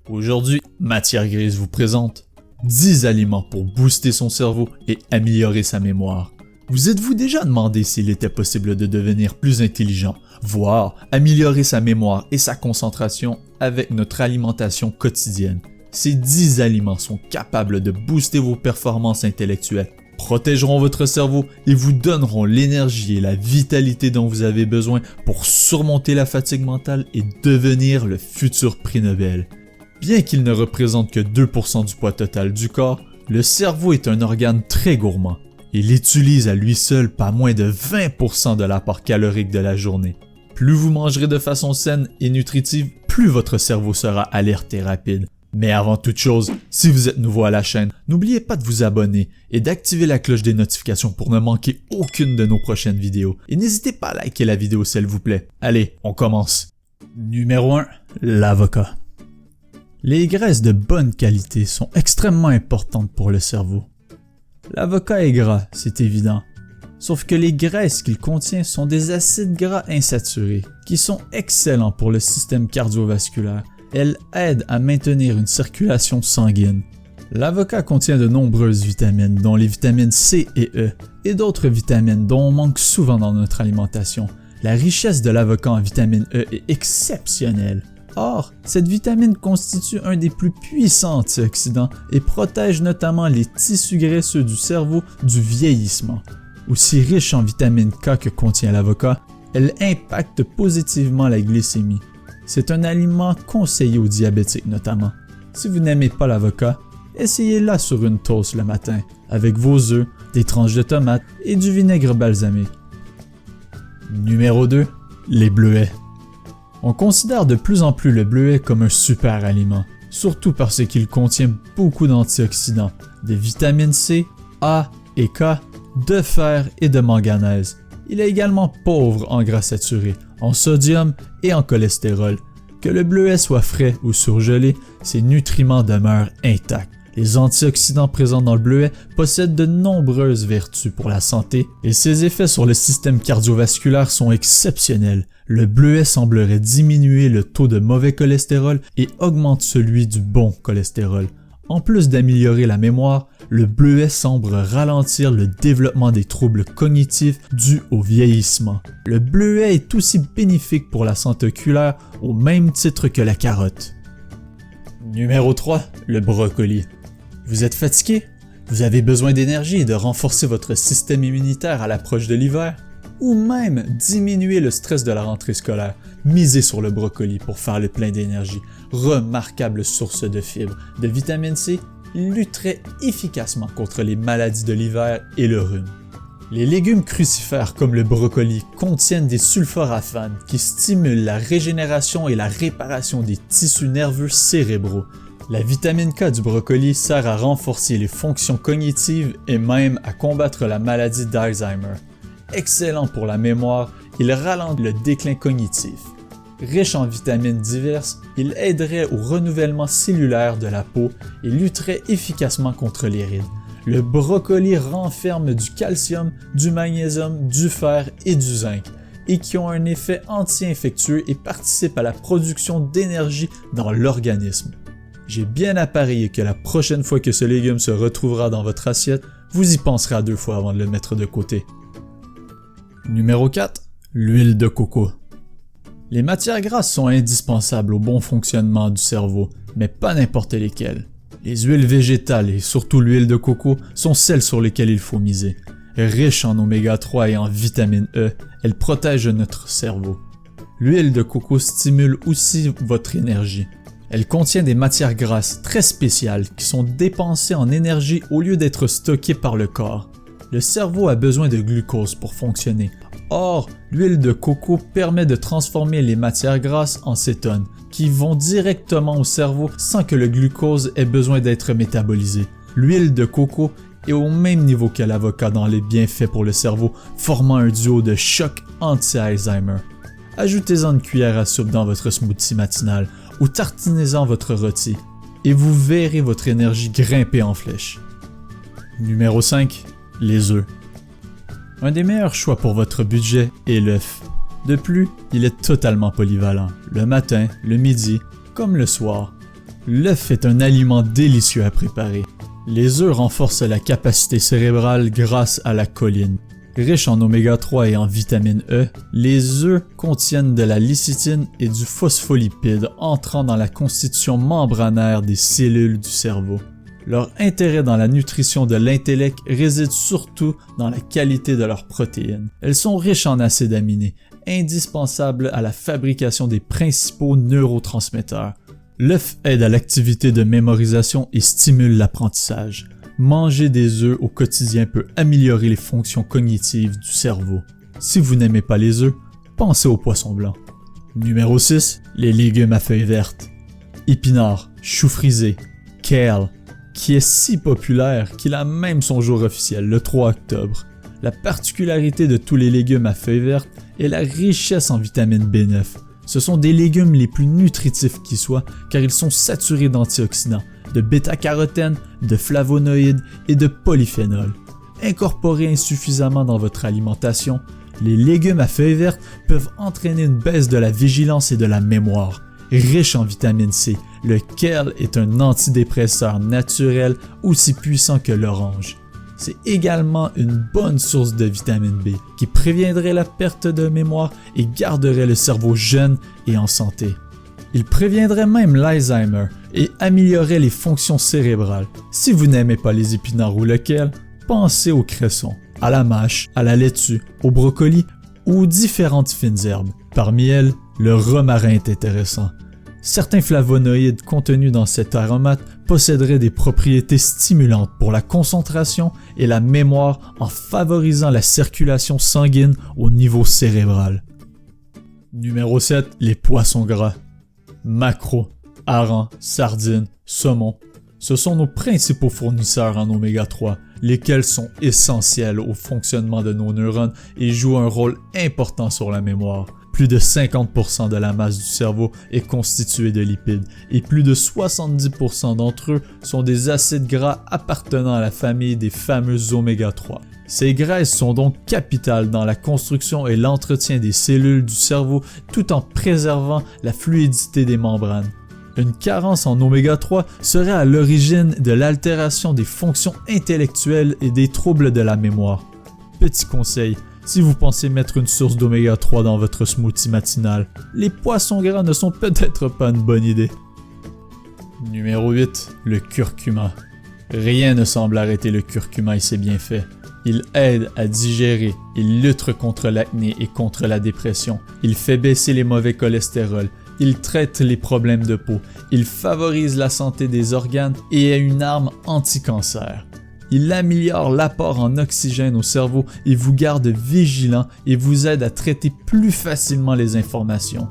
Aujourd'hui, Matière Grise vous présente 10 aliments pour booster son cerveau et améliorer sa mémoire. Vous êtes-vous déjà demandé s'il était possible de devenir plus intelligent, voire améliorer sa mémoire et sa concentration avec notre alimentation quotidienne? Ces 10 aliments sont capables de booster vos performances intellectuelles, protégeront votre cerveau et vous donneront l'énergie et la vitalité dont vous avez besoin pour surmonter la fatigue mentale et devenir le futur prix Nobel. Bien qu'il ne représente que 2% du poids total du corps, le cerveau est un organe très gourmand. Il utilise à lui seul pas moins de 20% de l'apport calorique de la journée. Plus vous mangerez de façon saine et nutritive, plus votre cerveau sera alerte et rapide. Mais avant toute chose, si vous êtes nouveau à la chaîne, n'oubliez pas de vous abonner et d'activer la cloche des notifications pour ne manquer aucune de nos prochaines vidéos. Et n'hésitez pas à liker la vidéo s'il vous plaît. Allez, on commence. Numéro 1, l'avocat. Les graisses de bonne qualité sont extrêmement importantes pour le cerveau. L'avocat est gras, c'est évident. Sauf que les graisses qu'il contient sont des acides gras insaturés, qui sont excellents pour le système cardiovasculaire. Elles aident à maintenir une circulation sanguine. L'avocat contient de nombreuses vitamines, dont les vitamines C et E, et d'autres vitamines dont on manque souvent dans notre alimentation. La richesse de l'avocat en vitamine E est exceptionnelle. Or, cette vitamine constitue un des plus puissants antioxydants et protège notamment les tissus graisseux du cerveau du vieillissement. Aussi riche en vitamine K que contient l'avocat, elle impacte positivement la glycémie. C'est un aliment conseillé aux diabétiques notamment. Si vous n'aimez pas l'avocat, essayez-la sur une toast le matin, avec vos œufs, des tranches de tomates et du vinaigre balsamique. Numéro 2, les bleuets. On considère de plus en plus le bleuet comme un super aliment, surtout parce qu'il contient beaucoup d'antioxydants, de vitamines C, A et K, de fer et de manganèse. Il est également pauvre en gras saturés, en sodium et en cholestérol. Que le bleuet soit frais ou surgelé, ses nutriments demeurent intacts. Les antioxydants présents dans le bleuet possèdent de nombreuses vertus pour la santé et ses effets sur le système cardiovasculaire sont exceptionnels. Le bleuet semblerait diminuer le taux de mauvais cholestérol et augmente celui du bon cholestérol. En plus d'améliorer la mémoire, le bleuet semble ralentir le développement des troubles cognitifs dus au vieillissement. Le bleuet est aussi bénéfique pour la santé oculaire au même titre que la carotte. Numéro 3, le brocoli. Vous êtes fatigué? Vous avez besoin d'énergie et de renforcer votre système immunitaire à l'approche de l'hiver? Ou même diminuer le stress de la rentrée scolaire? Misez sur le brocoli pour faire le plein d'énergie. Remarquable source de fibres, de vitamine C, il lutterait efficacement contre les maladies de l'hiver et le rhume. Les légumes crucifères comme le brocoli contiennent des sulforaphanes qui stimulent la régénération et la réparation des tissus nerveux cérébraux. La vitamine K du brocoli sert à renforcer les fonctions cognitives et même à combattre la maladie d'Alzheimer. Excellent pour la mémoire, il ralentit le déclin cognitif. Riche en vitamines diverses, il aiderait au renouvellement cellulaire de la peau et lutterait efficacement contre les rides. Le brocoli renferme du calcium, du magnésium, du fer et du zinc, et qui ont un effet anti-infectieux et participent à la production d'énergie dans l'organisme. J'ai bien appareillé que la prochaine fois que ce légume se retrouvera dans votre assiette, vous y penserez à 2 fois avant de le mettre de côté. Numéro 4, l'huile de coco. Les matières grasses sont indispensables au bon fonctionnement du cerveau, mais pas n'importe lesquelles. Les huiles végétales et surtout l'huile de coco sont celles sur lesquelles il faut miser. Riche en oméga 3 et en vitamine E, elle protège notre cerveau. L'huile de coco stimule aussi votre énergie. Elle contient des matières grasses très spéciales qui sont dépensées en énergie au lieu d'être stockées par le corps. Le cerveau a besoin de glucose pour fonctionner. Or, l'huile de coco permet de transformer les matières grasses en cétones, qui vont directement au cerveau sans que le glucose ait besoin d'être métabolisé. L'huile de coco est au même niveau que l'avocat dans les bienfaits pour le cerveau, formant un duo de choc anti-Alzheimer. Ajoutez-en une cuillère à soupe dans votre smoothie matinal ou tartinez-en votre rôti, et vous verrez votre énergie grimper en flèche. Numéro 5, les œufs. Un des meilleurs choix pour votre budget est l'œuf. De plus, il est totalement polyvalent, le matin, le midi, comme le soir. L'œuf est un aliment délicieux à préparer. Les œufs renforcent la capacité cérébrale grâce à la choline. Riches en oméga 3 et en vitamine E, les œufs contiennent de la lécithine et du phospholipide entrant dans la constitution membranaire des cellules du cerveau. Leur intérêt dans la nutrition de l'intellect réside surtout dans la qualité de leurs protéines. Elles sont riches en acides aminés, indispensables à la fabrication des principaux neurotransmetteurs. L'œuf aide à l'activité de mémorisation et stimule l'apprentissage. Manger des œufs au quotidien peut améliorer les fonctions cognitives du cerveau. Si vous n'aimez pas les œufs, pensez au poisson blanc. Numéro 6. Les légumes à feuilles vertes. Épinards, choux frisés, kale, qui est si populaire qu'il a même son jour officiel, le 3 octobre. La particularité de tous les légumes à feuilles vertes est la richesse en vitamine B9. Ce sont des légumes les plus nutritifs qui soient car ils sont saturés d'antioxydants, de bêta-carotène, de flavonoïdes et de polyphénols. Incorporés insuffisamment dans votre alimentation, les légumes à feuilles vertes peuvent entraîner une baisse de la vigilance et de la mémoire. Riche en vitamine C, le kale est un antidépresseur naturel aussi puissant que l'orange. C'est également une bonne source de vitamine B qui préviendrait la perte de mémoire et garderait le cerveau jeune et en santé. Il préviendrait même l'Alzheimer et améliorerait les fonctions cérébrales. Si vous n'aimez pas les épinards ou le kale, pensez au cresson, à la mâche, à la laitue, au brocoli ou aux différentes fines herbes. Parmi elles, le romarin est intéressant. Certains flavonoïdes contenus dans cet aromate posséderaient des propriétés stimulantes pour la concentration et la mémoire en favorisant la circulation sanguine au niveau cérébral. Numéro 7. Les poissons gras. Maquereaux, harengs, sardines, saumons. Ce sont nos principaux fournisseurs en oméga 3, lesquels sont essentiels au fonctionnement de nos neurones et jouent un rôle important sur la mémoire. Plus de 50% de la masse du cerveau est constituée de lipides et plus de 70% d'entre eux sont des acides gras appartenant à la famille des fameux oméga 3. Ces graisses sont donc capitales dans la construction et l'entretien des cellules du cerveau tout en préservant la fluidité des membranes. Une carence en oméga 3 serait à l'origine de l'altération des fonctions intellectuelles et des troubles de la mémoire. Petit conseil, si vous pensez mettre une source d'oméga 3 dans votre smoothie matinal, les poissons gras ne sont peut-être pas une bonne idée. Numéro 8. Le curcuma. Rien ne semble arrêter le curcuma et ses bienfaits. Il aide à digérer, il lutte contre l'acné et contre la dépression, il fait baisser les mauvais cholestérol, il traite les problèmes de peau, il favorise la santé des organes et est une arme anti-cancer. Il améliore l'apport en oxygène au cerveau et vous garde vigilant et vous aide à traiter plus facilement les informations.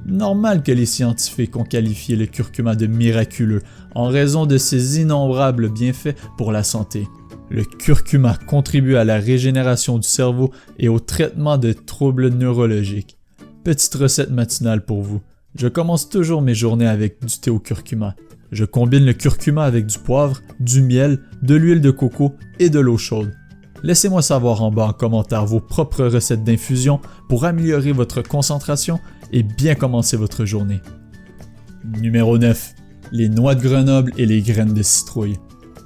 Normal que les scientifiques ont qualifié le curcuma de miraculeux en raison de ses innombrables bienfaits pour la santé. Le curcuma contribue à la régénération du cerveau et au traitement de troubles neurologiques. Petite recette matinale pour vous. Je commence toujours mes journées avec du thé au curcuma. Je combine le curcuma avec du poivre, du miel, de l'huile de coco et de l'eau chaude. Laissez-moi savoir en bas en commentaire vos propres recettes d'infusion pour améliorer votre concentration et bien commencer votre journée. Numéro 9. Les noix de Grenoble et les graines de citrouille.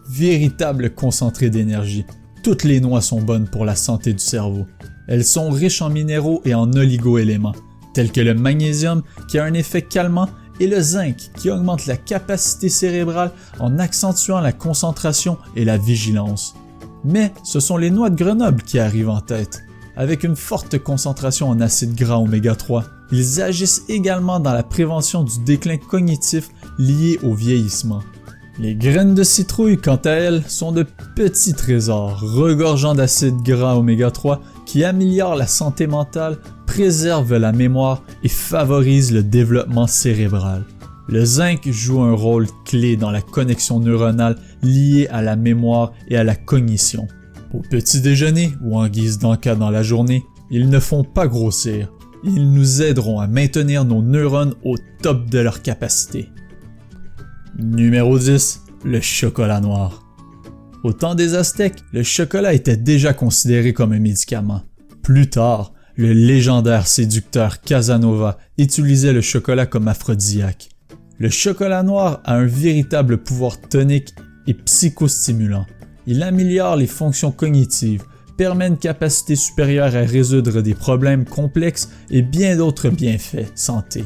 Véritable concentré d'énergie. Toutes les noix sont bonnes pour la santé du cerveau. Elles sont riches en minéraux et en oligo-éléments, tels que le magnésium qui a un effet calmant et le zinc qui augmente la capacité cérébrale en accentuant la concentration et la vigilance. Mais ce sont les noix de Grenoble qui arrivent en tête. Avec une forte concentration en acides gras oméga 3, ils agissent également dans la prévention du déclin cognitif lié au vieillissement. Les graines de citrouille, quant à elles, sont de petits trésors regorgeant d'acides gras oméga 3 qui améliorent la santé mentale, préservent la mémoire et favorisent le développement cérébral. Le zinc joue un rôle clé dans la connexion neuronale liée à la mémoire et à la cognition. Au petit déjeuner ou en guise d'encas dans la journée, ils ne font pas grossir. Ils nous aideront à maintenir nos neurones au top de leur capacité. Numéro 10. Le chocolat noir. Au temps des Aztèques, le chocolat était déjà considéré comme un médicament. Plus tard, le légendaire séducteur Casanova utilisait le chocolat comme aphrodisiaque. Le chocolat noir a un véritable pouvoir tonique et psychostimulant. Il améliore les fonctions cognitives, permet une capacité supérieure à résoudre des problèmes complexes et bien d'autres bienfaits santé.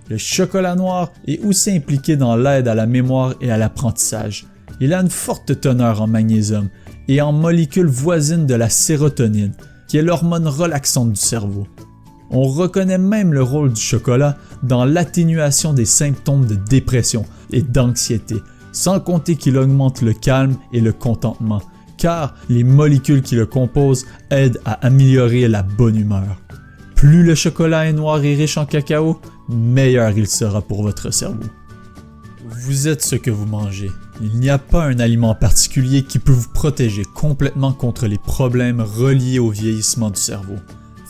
Le chocolat noir est aussi impliqué dans l'aide à la mémoire et à l'apprentissage. Il a une forte teneur en magnésium et en molécules voisines de la sérotonine, qui est l'hormone relaxante du cerveau. On reconnaît même le rôle du chocolat dans l'atténuation des symptômes de dépression et d'anxiété, sans compter qu'il augmente le calme et le contentement, car les molécules qui le composent aident à améliorer la bonne humeur. Plus le chocolat est noir et riche en cacao, meilleur il sera pour votre cerveau. Vous êtes ce que vous mangez. Il n'y a pas un aliment particulier qui peut vous protéger complètement contre les problèmes reliés au vieillissement du cerveau.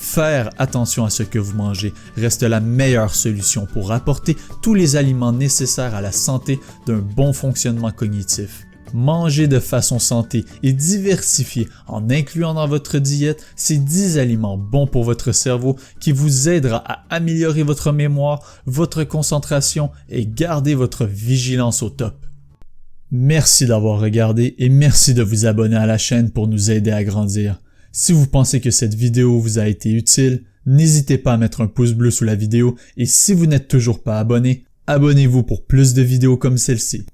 Faire attention à ce que vous mangez reste la meilleure solution pour apporter tous les aliments nécessaires à la santé d'un bon fonctionnement cognitif. Mangez de façon santé et diversifiée en incluant dans votre diète ces 10 aliments bons pour votre cerveau qui vous aidera à améliorer votre mémoire, votre concentration et garder votre vigilance au top. Merci d'avoir regardé et merci de vous abonner à la chaîne pour nous aider à grandir. Si vous pensez que cette vidéo vous a été utile, n'hésitez pas à mettre un pouce bleu sous la vidéo et si vous n'êtes toujours pas abonné, abonnez-vous pour plus de vidéos comme celle-ci.